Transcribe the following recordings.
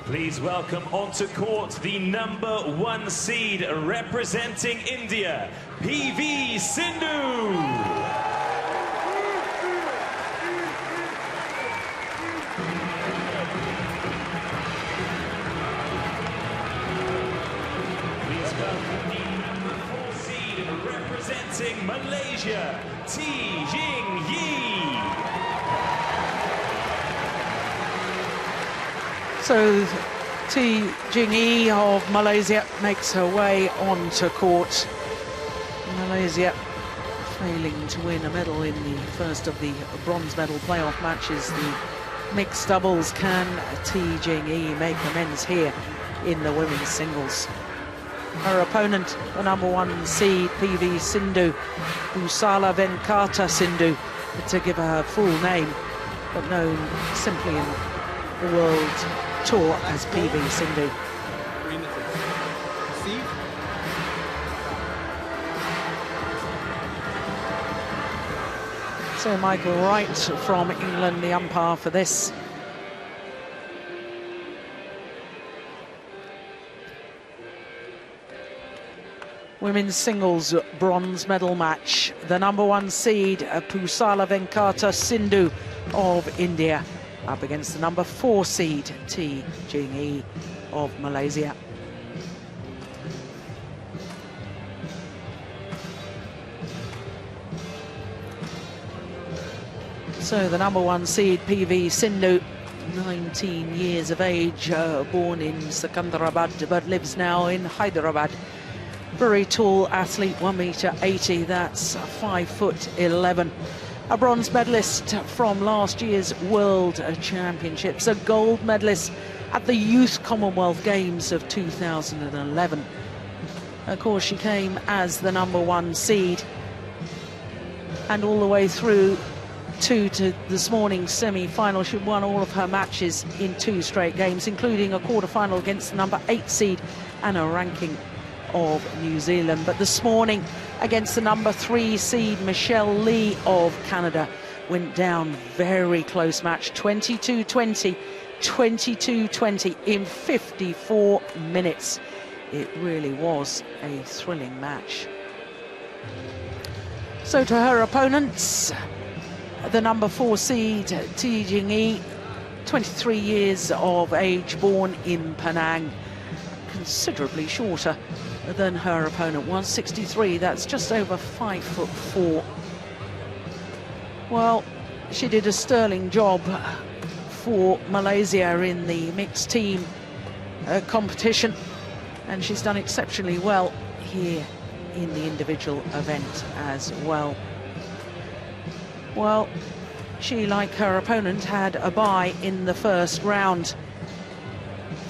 Please welcome onto court the #1 seed representing India, PV Sindhu. Please welcome the #4 seed representing Malaysia, Yi. So Yi of Malaysia makes her way onto court. Malaysia failing to win a medal in the first of the bronze medal playoff matches. The mixed doubles, can Yi make amends here in the women's singles? Her opponent, the #1 seed, PV Sindhu, Pusala Venkata Sindhu, to give her full name, but known simply in the world tour as PV Sindhu. So Michael Wright from England, the umpire for this. Women's singles bronze medal match. The #1 seed, Pusala Venkata Sindhu of India, up against the #4 seed, Yi of Malaysia. So the #1 seed, PV Sindhu, 19 years of age, born in Secunderabad but lives now in Hyderabad. Very tall athlete, 1.80 m, that's 5'11". A bronze medalist from last year's World Championships, a gold medalist at the Youth Commonwealth Games of 2011. Of course, she came as the #1 seed, and all the way through to this morning's semi-final. She won all of her matches in 2 straight games, including a quarter-final against the #8 seed and a ranking of New Zealand. But this morning, against the #3 seed, Michelle Lee of Canada, went down. Very close match, 22-20, 22-20 in 54 minutes. It really was a thrilling match. So to her opponents, the #4 seed, Yi, 23 years of age, born in Penang, considerably shorter than her opponent, 163, that's just over 5'4". Well, she did a sterling job for Malaysia in the mixed team competition, and she's done exceptionally well here in the individual event as well. Well, she, like her opponent, had a bye in the first round.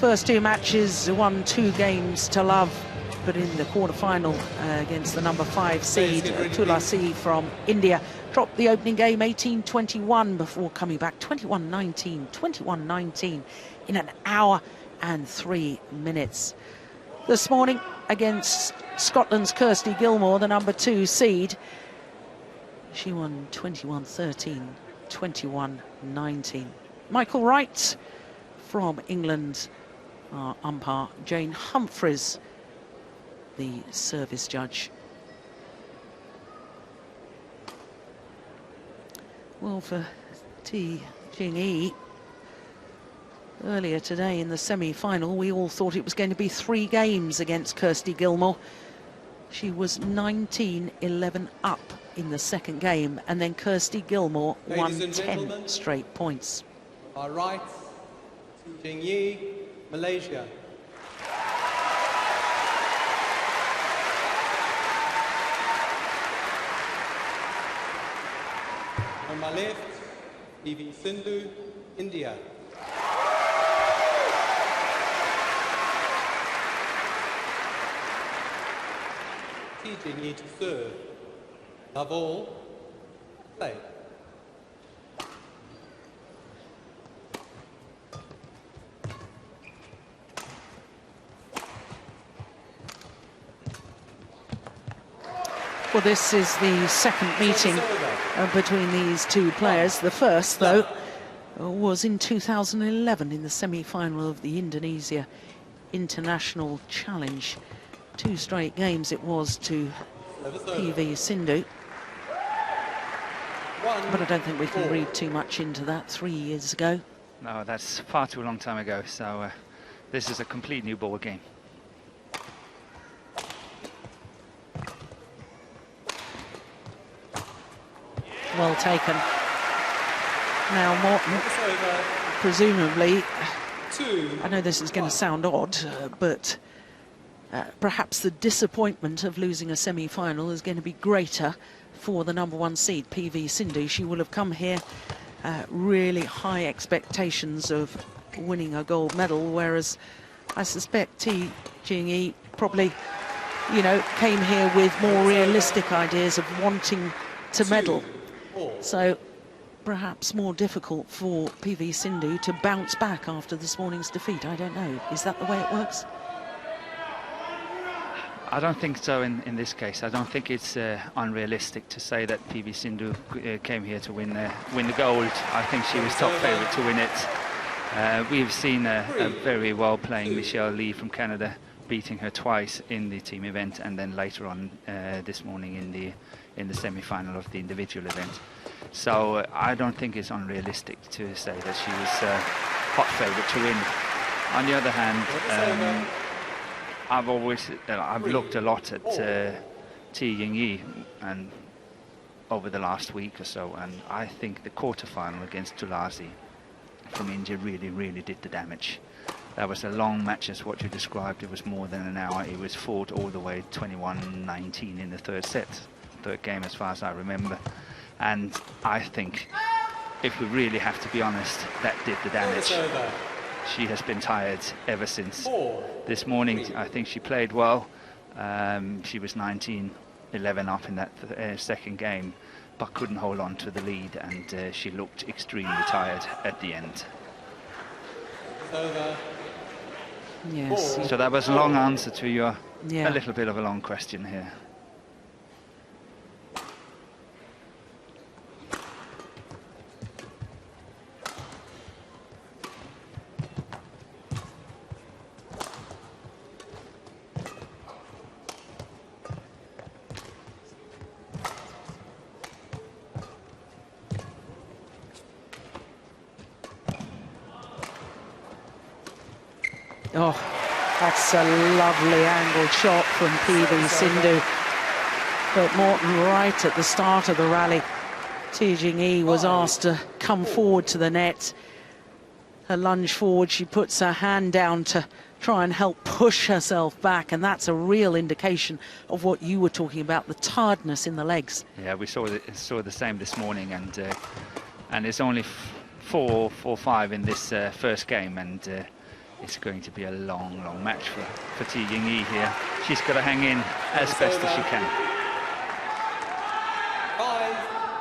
First 2 matches, won 2 games to love, but in the quarter-final against the #5 seed, Tulasi from India, dropped the opening game 18-21 before coming back 21-19, 21-19 in an hour and 3 minutes. This morning against Scotland's Kirsty Gilmore, the #2 seed, she won 21-13, 21-19. Michael Wright from England, our umpire. Jane Humphreys, the service judge. Well, for Yi, earlier today in the semi-final, we all thought it was going to be 3 games against Kirsty Gilmore. She was 19-11 up in the second game, and then Kirsty Gilmore won 10 straight points. Our right, Yi, Malaysia. On my left, PV Sindhu, India. Teaching you to serve. Above all, play. Well, this is the second meeting between these 2 players. The first, though, was in 2011 in the semi-final of the Indonesia International Challenge. 2 straight games it was to PV Sindhu. But I don't think we can read too much into that. 3 years ago. No, that's far too long time ago. So this is a complete new ball game. Well taken. Now Morton, presumably, I know this is going to sound odd, but perhaps the disappointment of losing a semi-final is going to be greater for the #1 seed, PV Sindhu. She will have come here really high expectations of winning a gold medal, whereas I suspect T Jing-yi probably, you know, came here with more realistic ideas of wanting to medal. So perhaps more difficult for PV Sindhu to bounce back after this morning's defeat. I don't know. Is that the way it works? I don't think so in this case. I don't think it's unrealistic to say that PV Sindhu came here to win the gold. I think she was top favourite to win it. We've seen a very well-playing Michelle Lee from Canada beating her twice in the team event, and then later on this morning in the semi-final of the individual event. So I don't think it's unrealistic to say that she was hot favourite to win. On the other hand, I've looked a lot at T Jing-yi and over the last week or so, and I think the quarter-final against Tulasi from India really did the damage. That was a long match, as what you described. It was more than an hour. It was fought all the way 21-19 in the third game, as far as I remember. And I think, if we really have to be honest, that did the damage. She has been tired ever since this morning. I think she played well. She was 19-11 up in that second game, but couldn't hold on to the lead, and she looked extremely tired at the end. Yes. So that was a long answer to your a little bit of a long question here. Oh, that's a lovely angled shot from PV Sindhu. But Morton, right at the start of the rally, T Jing-yi was asked to come forward to the net. Her lunge forward, she puts her hand down to try and help push herself back, and that's a real indication of what you were talking about, the tiredness in the legs. Yeah, we saw the same this morning, and it's only 4-5 in this first game, and it's going to be a long match for T Jing-yi here. She's got to hang in as best as she can.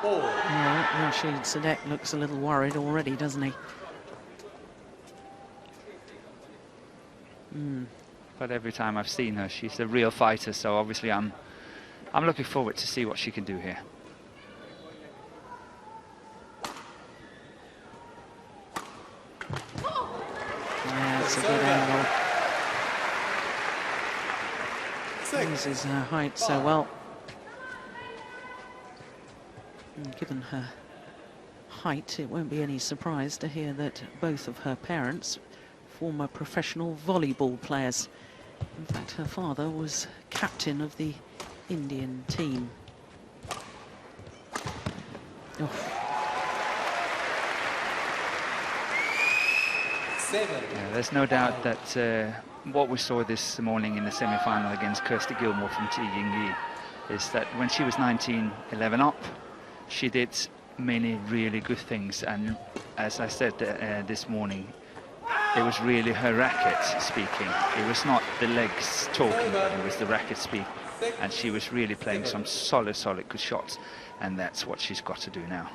5-4. Yeah, Rashid Sadek looks a little worried already, doesn't he? But every time I've seen her, she's a real fighter. So obviously, I'm looking forward to see what she can do here. Yeah, it's a good angle. Uses her height so well. And given her height, it won't be any surprise to hear that both of her parents, former professional volleyball players. In fact, her father was captain of the Indian team. Oh. 7. Yeah, there's no doubt that what we saw this morning in the semi-final against Kirsty Gilmore from T Jing-yi is that when she was 19-11 up, she did many really good things. And as I said this morning, it was really her racket speaking. It was not the legs talking, it was the racket speaking. And she was really playing some solid good shots. And that's what she's got to do now.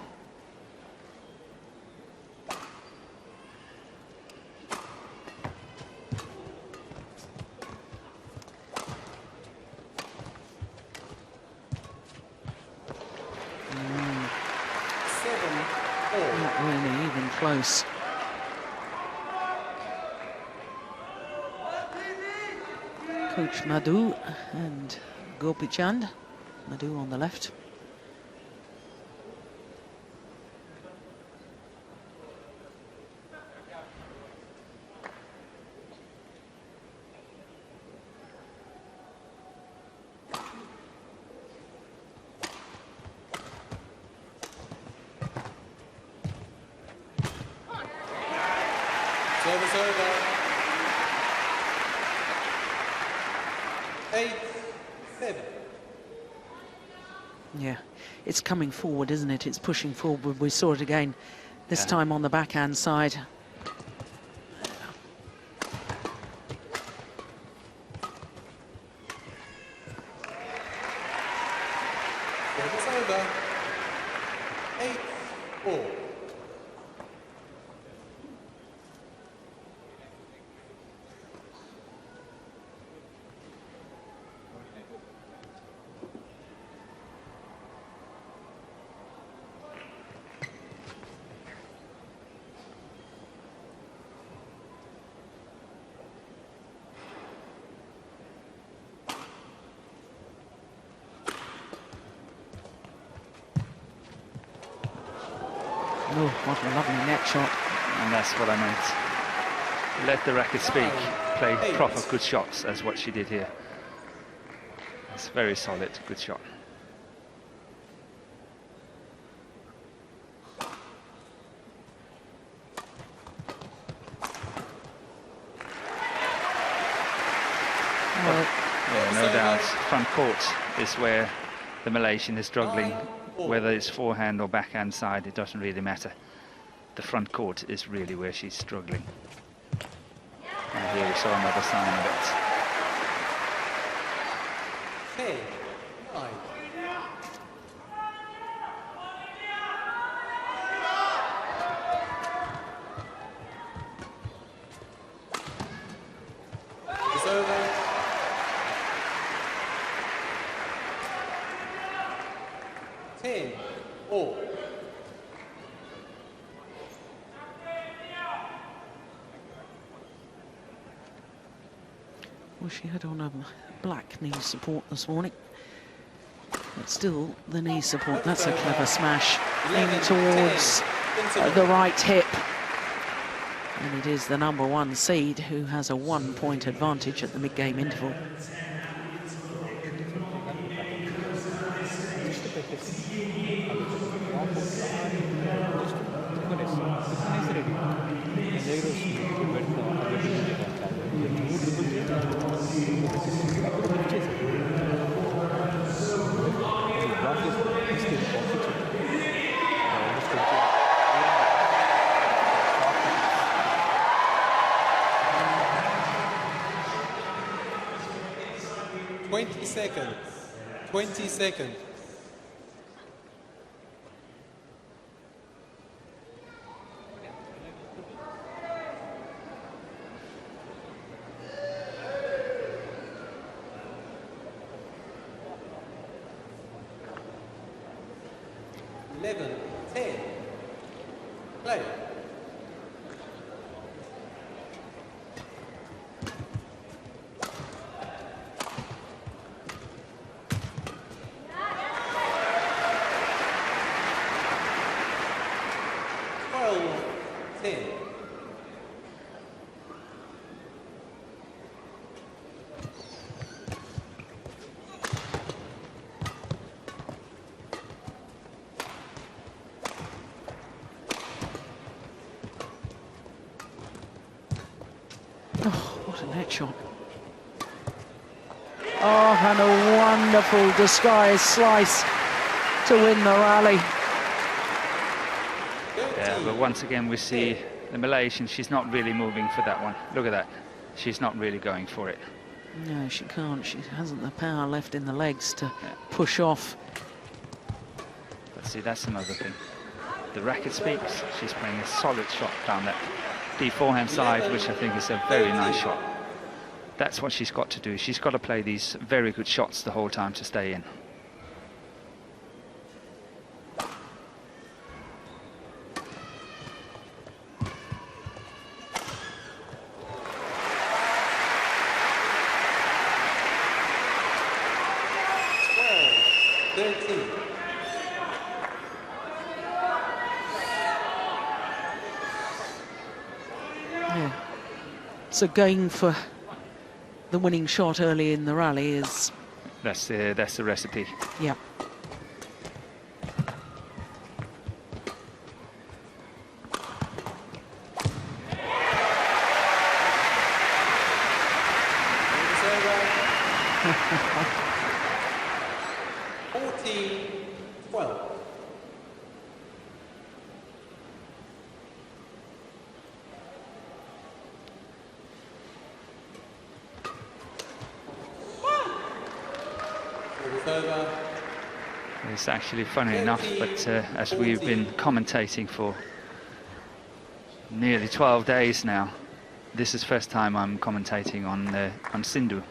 close. Coach Madhu and Gopi Chand. Madhu on the left. Service over. 8-7. Yeah, it's coming forward, isn't it? It's pushing forward. We saw it again, this time on the backhand side. Service over. 8-4. Oh, what a lovely net shot. And that's what I meant. Let the racket speak. Play proper good shots, as what she did here. It's very solid, good shot. Yeah, no doubt, front court is where the Malaysian is struggling. Whether it's forehand or backhand side, it doesn't really matter. The front court is really where she's struggling. And here we saw another sign of it. 10-9. It's over. 10-4. Well, she had on a black knee support this morning. But still, the knee support, that's a clever smash. Aiming towards the right hip. And it is the #1 seed who has a 1-point advantage at the mid-game interval. Seconds. 20 seconds. Eleven, 10. Play. Oh, what a net shot. Oh, and a wonderful disguised slice to win the rally. Yeah, but once again we see the Malaysian, she's not really moving for that one. Look at that. She's not really going for it. No, she can't. She hasn't the power left in the legs to push off. But see, that's another thing. The racket speaks. She's playing a solid shot down that deep forehand side, which I think is a very nice shot. That's what she's got to do. She's got to play these very good shots the whole time to stay in. 18. Yeah. So going for the winning shot early in the rally is... That's the recipe. Yeah. It's over. 14-12. It's over. It's actually funny enough, but as we've been commentating for nearly 12 days now, this is the first time I'm commentating on Sindhu,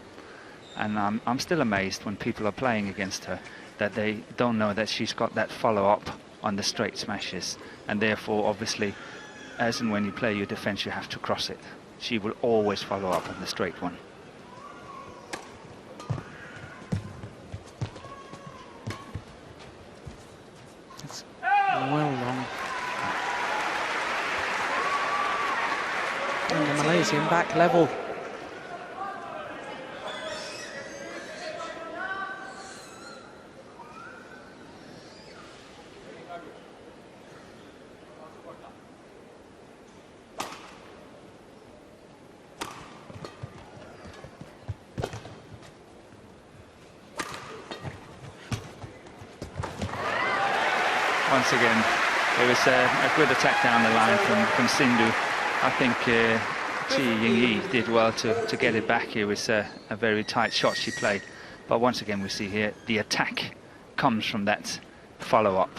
and I'm still amazed when people are playing against her that they don't know that she's got that follow-up on the straight smashes, and therefore obviously as and when you play your defense you have to cross it. She will always follow up on the straight one. It's well long. And the Malaysian back level. Once again, there was a good attack down the line from Sindhu. I think Chi Ying-yi did well to get it back. It was a very tight shot she played. But once again, we see here the attack comes from that follow-up.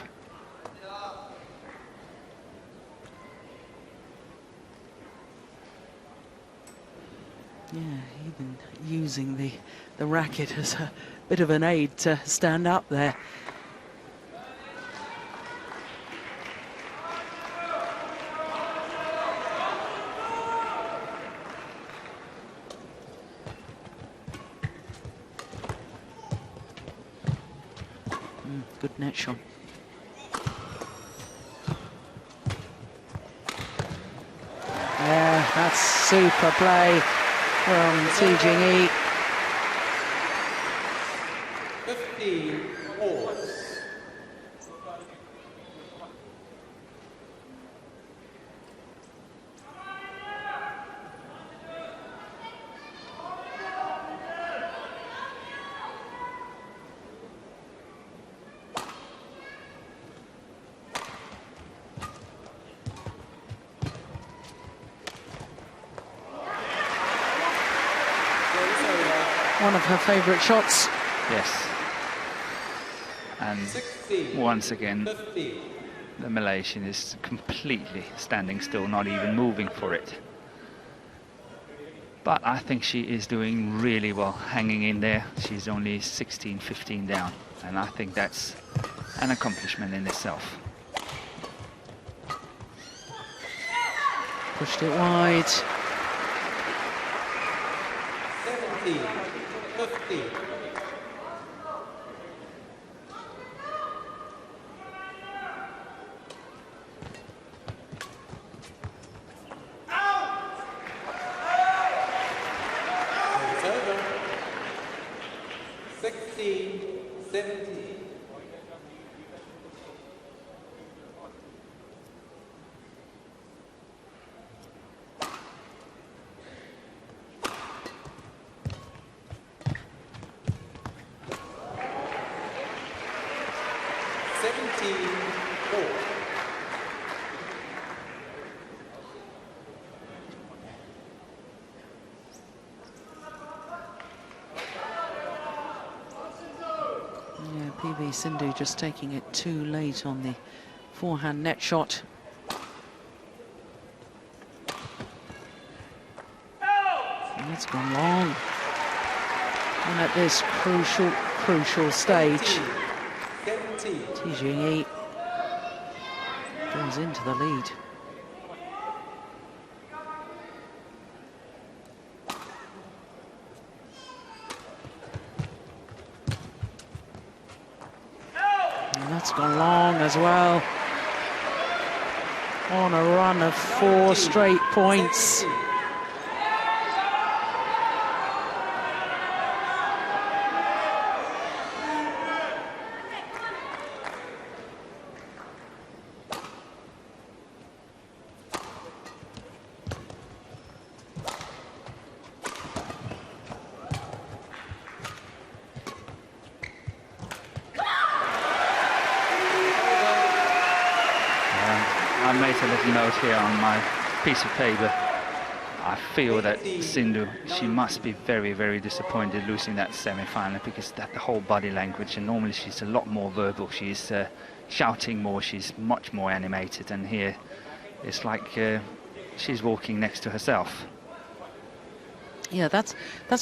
Yeah, even using the racket as a bit of an aid to stand up there. Good net shot. Yeah, that's super play from Ti Jing-yi. 15-4. One of her favourite shots. Yes. And 16, once again, 15. the Malaysian is completely standing still, not even moving for it. But I think she is doing really well, hanging in there. She's only 16-15 down, and I think that's an accomplishment in itself. Pushed it wide. 17, 15. It's over. 16, 17. Yeah, PV Sindhu just taking it too late on the forehand net shot. And it's gone long. And at this crucial stage, 17. Ti Jing-yi goes into the lead. It's gone long as well. On a run of 4 straight points. I made a little note here on my piece of paper. I feel that Sindhu, she must be very, very disappointed losing that semi-final, because that the whole body language, and normally she's a lot more verbal. She's shouting more, she's much more animated, and here it's like she's walking next to herself. Yeah, that's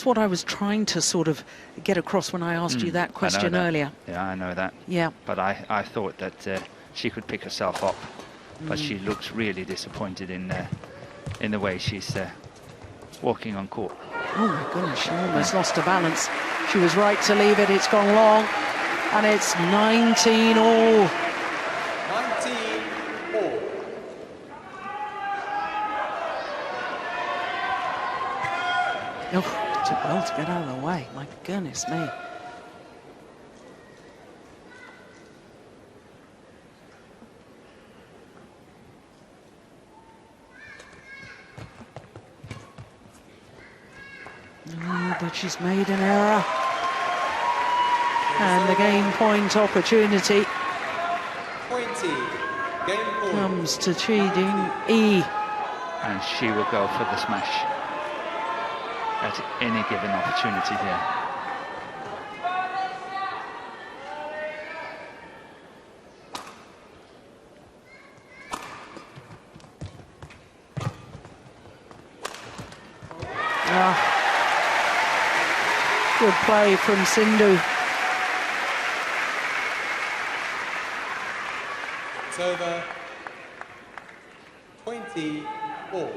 what I was trying to sort of get across when I asked you that question earlier. Yeah, I know that. Yeah. But I thought that she could pick herself up, but she looks really disappointed in the way she's walking on court. Oh my goodness, she almost lost her balance. She was right to leave it. It's gone long, and it's 19 all. 19 all. Oh, took well to get out of the way. My goodness me. Oh, but she's made an error. And the game point opportunity 20. Game point. comes to Chi-Ding-yi. And she will go for the smash at any given opportunity here. Good play from Sindhu. It's over. 24.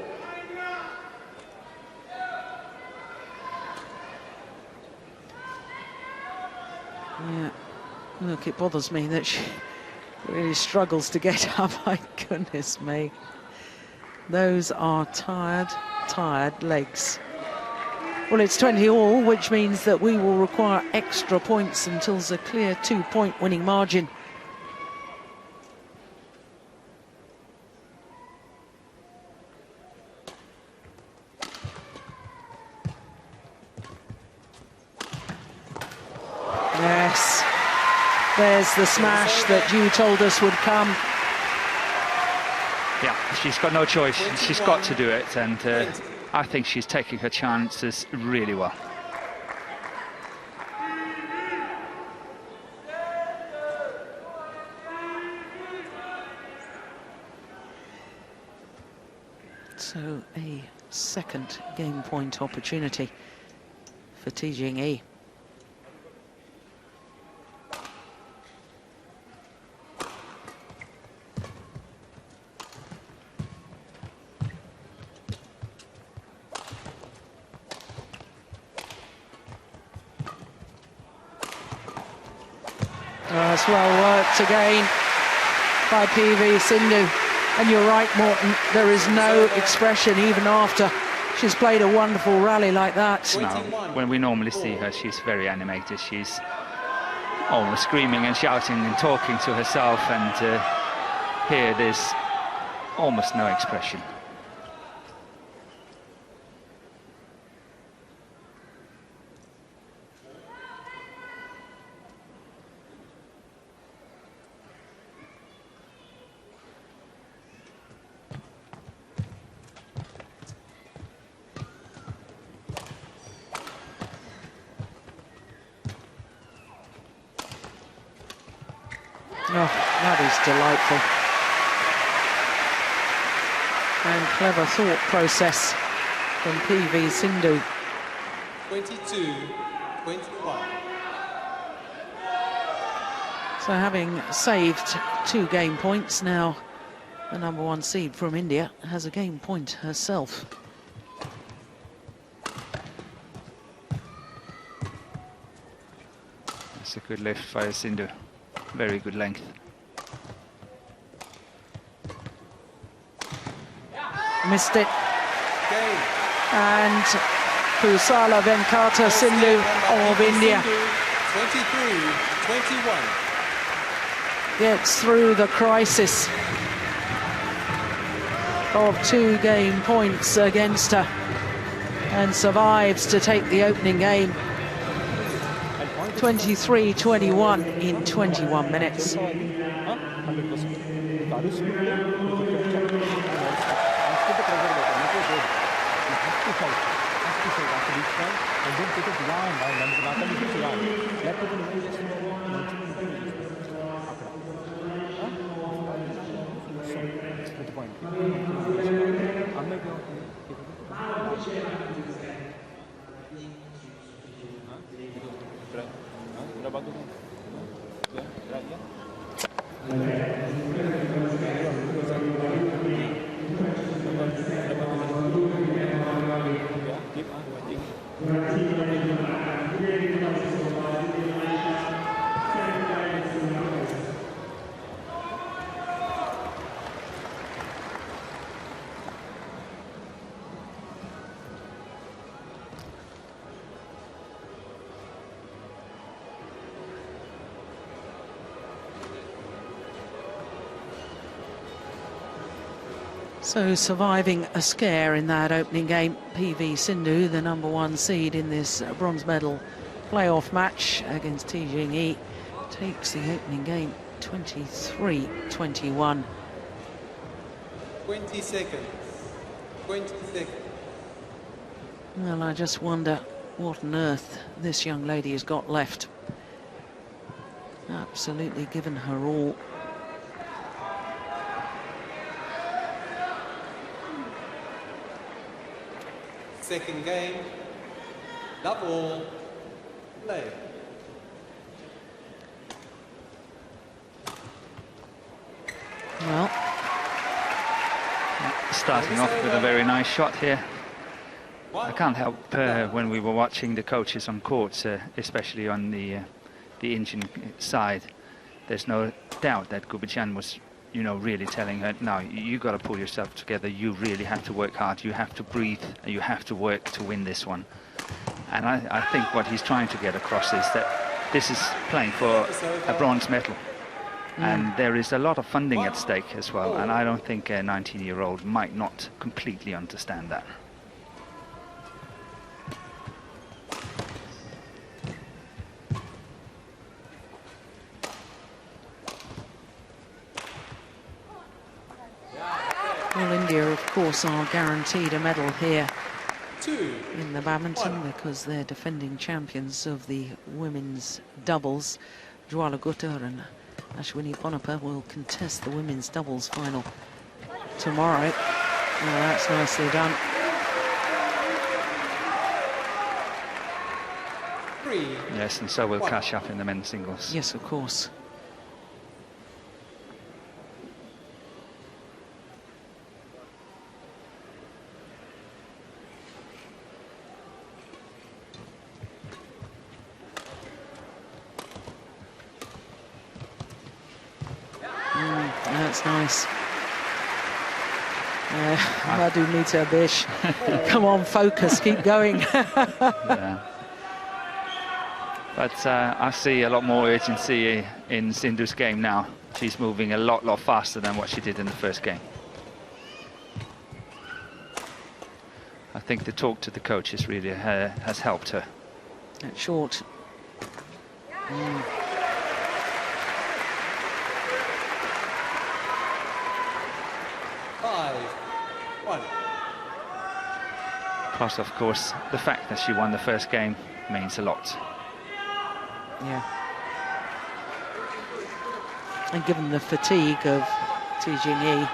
Yeah, look, it bothers me that she really struggles to get up. My goodness me. Those are tired legs. Well, it's 20 all, which means that we will require extra points until there's a clear 2-point winning margin. Yes, there's the smash that you told us would come. Yeah, she's got no choice. She's got to do it, and I think she's taking her chances really well. So a second game point opportunity for Chi-Ding-yi. That's well worked again by PV Sindhu. And you're right, Morton, there is no expression even after she's played a wonderful rally like that. No, when we normally see her, she's very animated. She's almost screaming and shouting and talking to herself, and here there's almost no expression. Oh, that is delightful. And clever thought process from PV Sindhu. 22-21. So having saved 2 game points, now the #1 seed from India has a game point herself. That's a good lift by Sindhu. Very good length. missed it. Game. And Kusala Venkata Sindhu of India 23-21. gets through the crisis of 2 game points against her and survives to take the opening game 23-21 in 21 minutes. So surviving a scare in that opening game, PV Sindhu, the #1 seed in this bronze medal playoff match against T Jing-yi, takes the opening game 23-21. 20 seconds. 20 seconds. Well, I just wonder what on earth this young lady has got left. Absolutely given her all. Second game. Love all. Play. Well, Starting off with a very nice shot here. I can't help when we were watching the coaches on court, especially on the Indian side. There's no doubt that Gubichan was, you know, really telling her, no, you got to pull yourself together. You really have to work hard. You have to breathe. You have to work to win this one. And I think what he's trying to get across is that this is playing for a bronze medal. And there is a lot of funding at stake as well. And I don't think a 19-year-old might not completely understand that. well, India, of course, are guaranteed a medal here 2. in the badminton because they're defending champions of the women's doubles. Jwala Gutta and Ashwini Ponappa will contest the women's doubles final tomorrow. Well, that's nicely done. 3. Yes, and so will Cash up in the men's singles. Yes, of course. That's nice. Madhumita Bish. Come on, focus, keep going. Yeah. But I see a lot more urgency in Sindhu's game now. She's moving a lot faster than what she did in the first game. I think the talk to the coaches really has helped her. That's short. 5-1. Plus, of course, the fact that she won the first game means a lot. Yeah. And given the fatigue of T Jing-yi,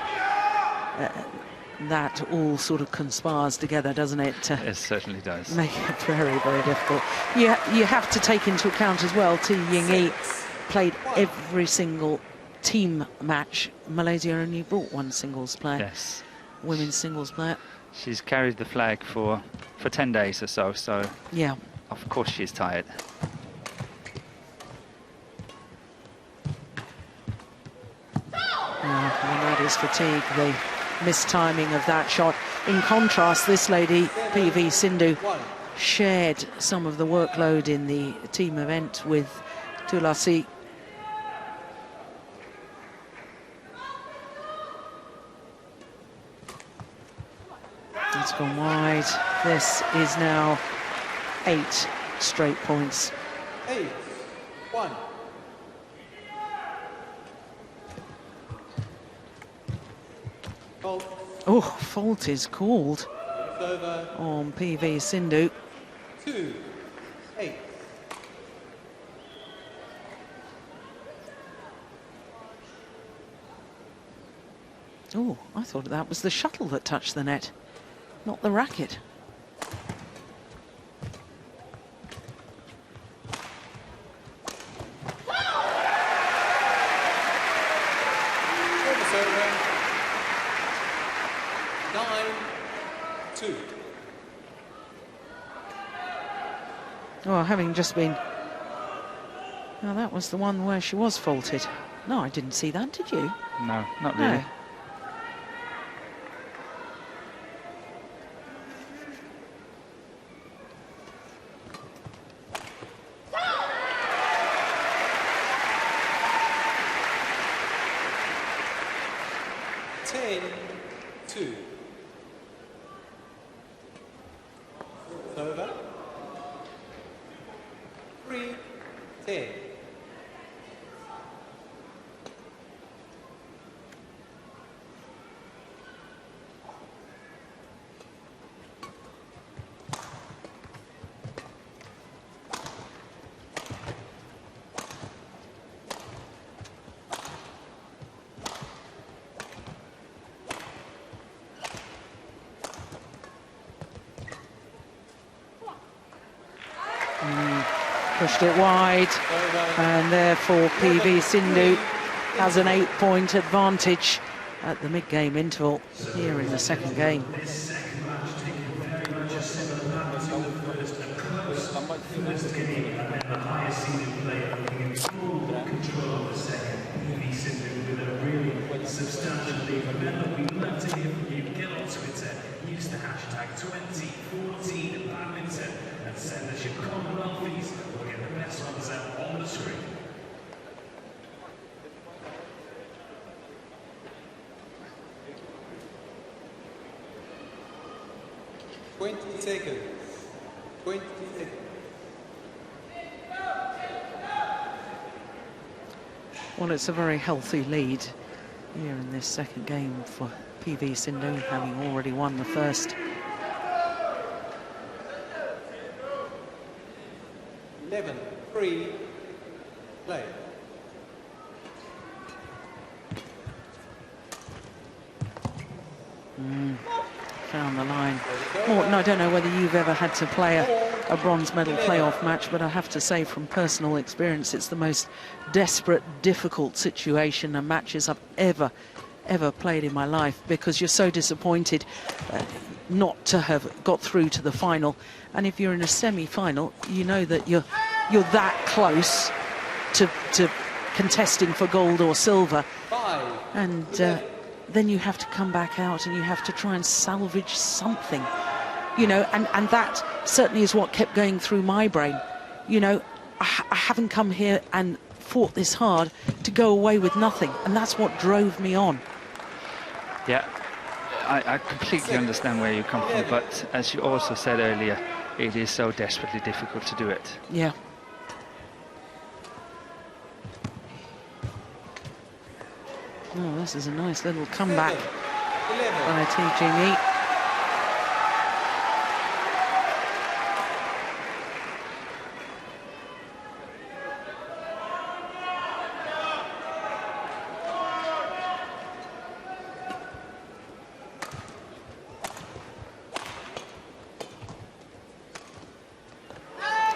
that all sort of conspires together, doesn't it? It certainly does. Make it very, very difficult. You have to take into account as well, T Jing-yi played every single team match. Malaysia only brought one singles player. Yes. Women's singles player. She's carried the flag for 10 days or so, so yeah, of course she's tired. When that is fatigue, mistiming of that shot. In contrast, this lady, PV Sindhu, shared some of the workload in the team event with Tulasi. It's gone wide. This is now 8 straight points. 8-1. Fault. Oh, fault is called Over. on PV Sindhu. 2-8. Oh, I thought that was the shuttle that touched the net, not the racket. Service over. 9-2. Oh, having just been... Now, that was the one where she was faulted. No, I didn't see that, did you? No, not really. No. Over. 3-10. Pushed it wide, and therefore PV Sindhu has an 8-point advantage at the mid-game interval here in the second game. Substantial lead. Remember, we'd love to hear from you. Get on Twitter, use the hashtag 2014 Badminton and send us your Commonwealth fees. We'll get the best ones out on the screen. Seconds. 20 seconds. Well, it's a very healthy lead here in this second game for PV Sindhu, having already won the first. 11-3. Play. Found the line. Morton, I don't know whether you've ever had to play a bronze medal playoff match, but I have to say from personal experience, it's the most desperate, difficult situation and matches I've ever played in my life, because you're so disappointed not to have got through to the final. And if you're in a semi-final, you know that you're that close to contesting for gold or silver. And then you have to come back out and you have to try and salvage something, you know, and that certainly is what kept going through my brain. You know, I haven't come here and fought this hard to go away with nothing, and that's what drove me on. Yeah, I completely understand where you come from, but as you also said earlier, it is so desperately difficult to do it. Yeah. Oh, this is a nice little comeback by TGE.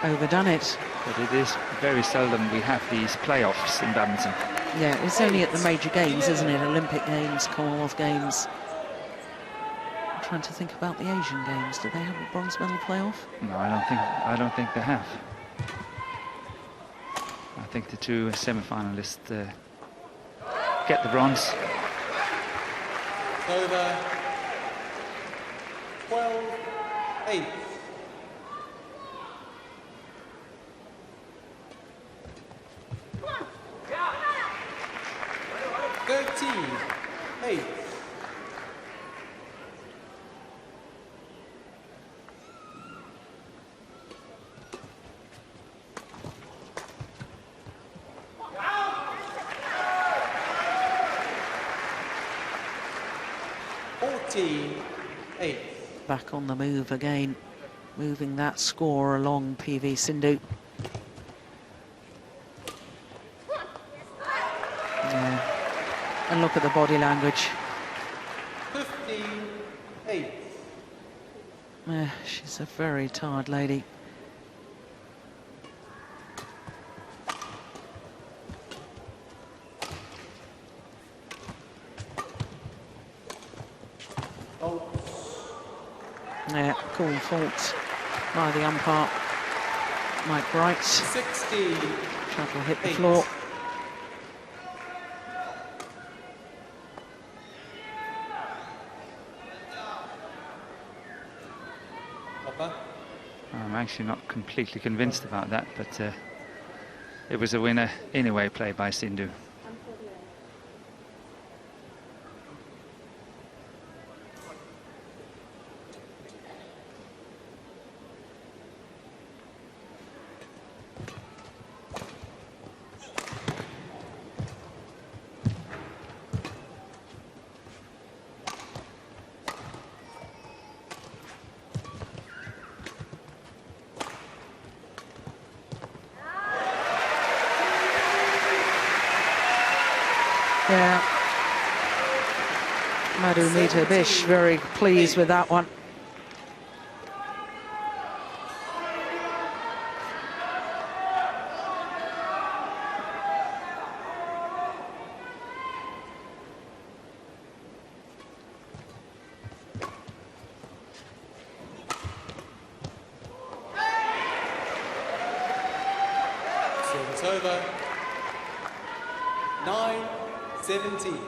Overdone it. But it is very seldom we have these playoffs in badminton. Yeah, it's only at the major games, isn't it? Olympic Games, Commonwealth Games. I'm trying to think about the Asian Games. Do they have a bronze medal playoff? No, I don't think they have. I think the two semi-finalists get the bronze. Over. 12-8. 13-8. 14-8. Back on the move again, moving that score along, PV Sindhu. Yeah. And look at the body language. 15-8. She's a very tired lady. Yeah, call fault by the umpire, Mike Bright. 16. Shuttle hit the floor. I'm actually not completely convinced about that, but it was a winner anyway, played by Sindhu. Yeah, Madhumita Bish very pleased with that one. Service over. 9-17.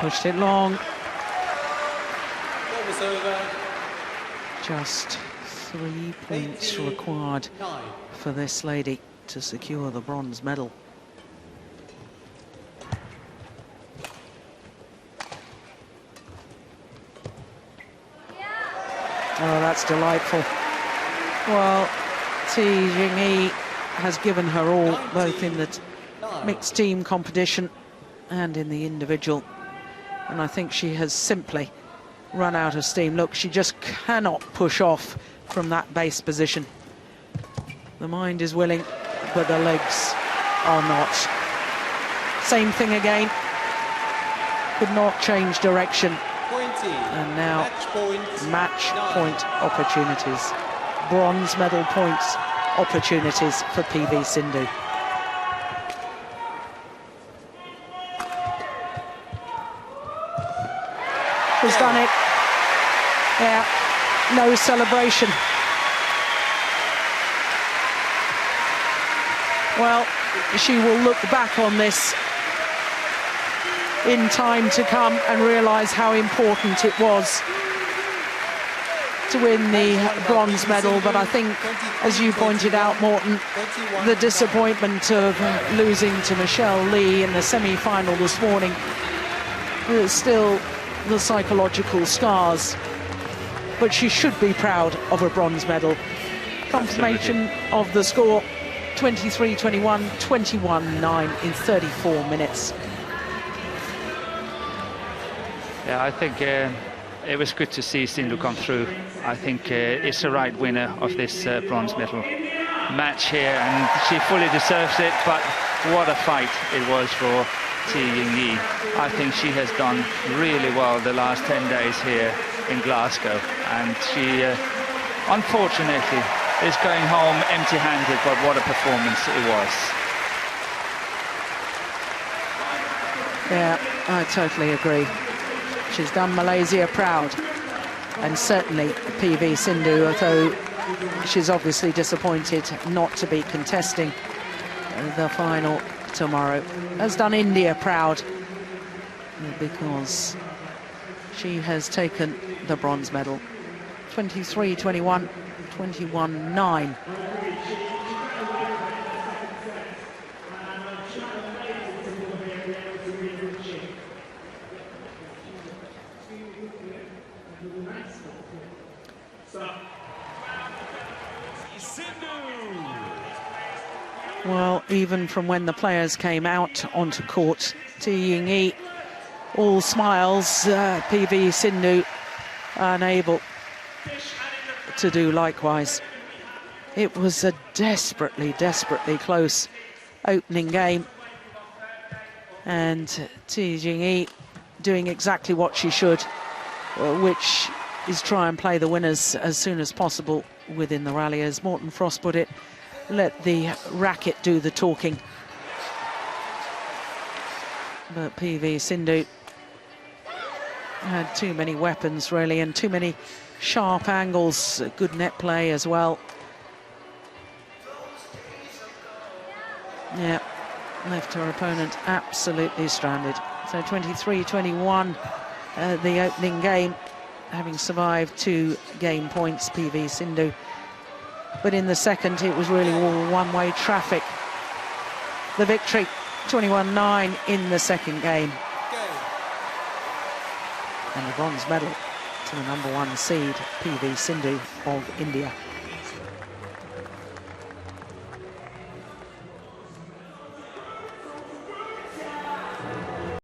Pushed it long. Service over. Just 3 points required 9. for this lady to secure the bronze medal. Oh, that's delightful. Well, Ti Jingyi has given her all, both in the mixed team competition and in the individual. And I think she has simply run out of steam. Look, she just cannot push off from that base position. The mind is willing, but the legs are not. Same thing again. Could not change direction. And now match point opportunities. Bronze medal points opportunities for PV Sindhu. Has done it. Yeah, no celebration. Well, she will look back on this in time to come and realise how important it was to win the bronze medal. But I think, as you pointed out, Morten, the disappointment of losing to Michelle Lee in the semi-final this morning, there's still the psychological scars, but she should be proud of a bronze medal. Confirmation of the score: 23-21, 21-9 in 34 minutes. Yeah, I think it was good to see Sindhu come through. I think it's the right winner of this bronze medal match here, and she fully deserves it. But what a fight it was for Ti Jingyi. I think she has done really well the last 10 days here in Glasgow, and she unfortunately is going home empty-handed, but what a performance it was. Yeah, I totally agree. She's done Malaysia proud. And certainly PV Sindhu, although she's obviously disappointed not to be contesting the final tomorrow, has done India proud because she has taken the bronze medal. 23-21, 21-9. Well, even from when the players came out onto court, T Ying-yi, all smiles, PV Sindhu unable to do likewise. It was a desperately, desperately close opening game. And T Ying-yi doing exactly what she should, which is try and play the winners as soon as possible within the rally. As Morten Frost put it, let the racket do the talking. But PV Sindhu had too many weapons, really, and too many sharp angles. Good net play as well. Yeah, left her opponent absolutely stranded. So 23-21, the opening game, having survived 2 game points, PV Sindhu. But in the second, it was really all one-way traffic. The victory, 21-9 in the second game. And the bronze medal to the #1 seed, PV Sindhu of India.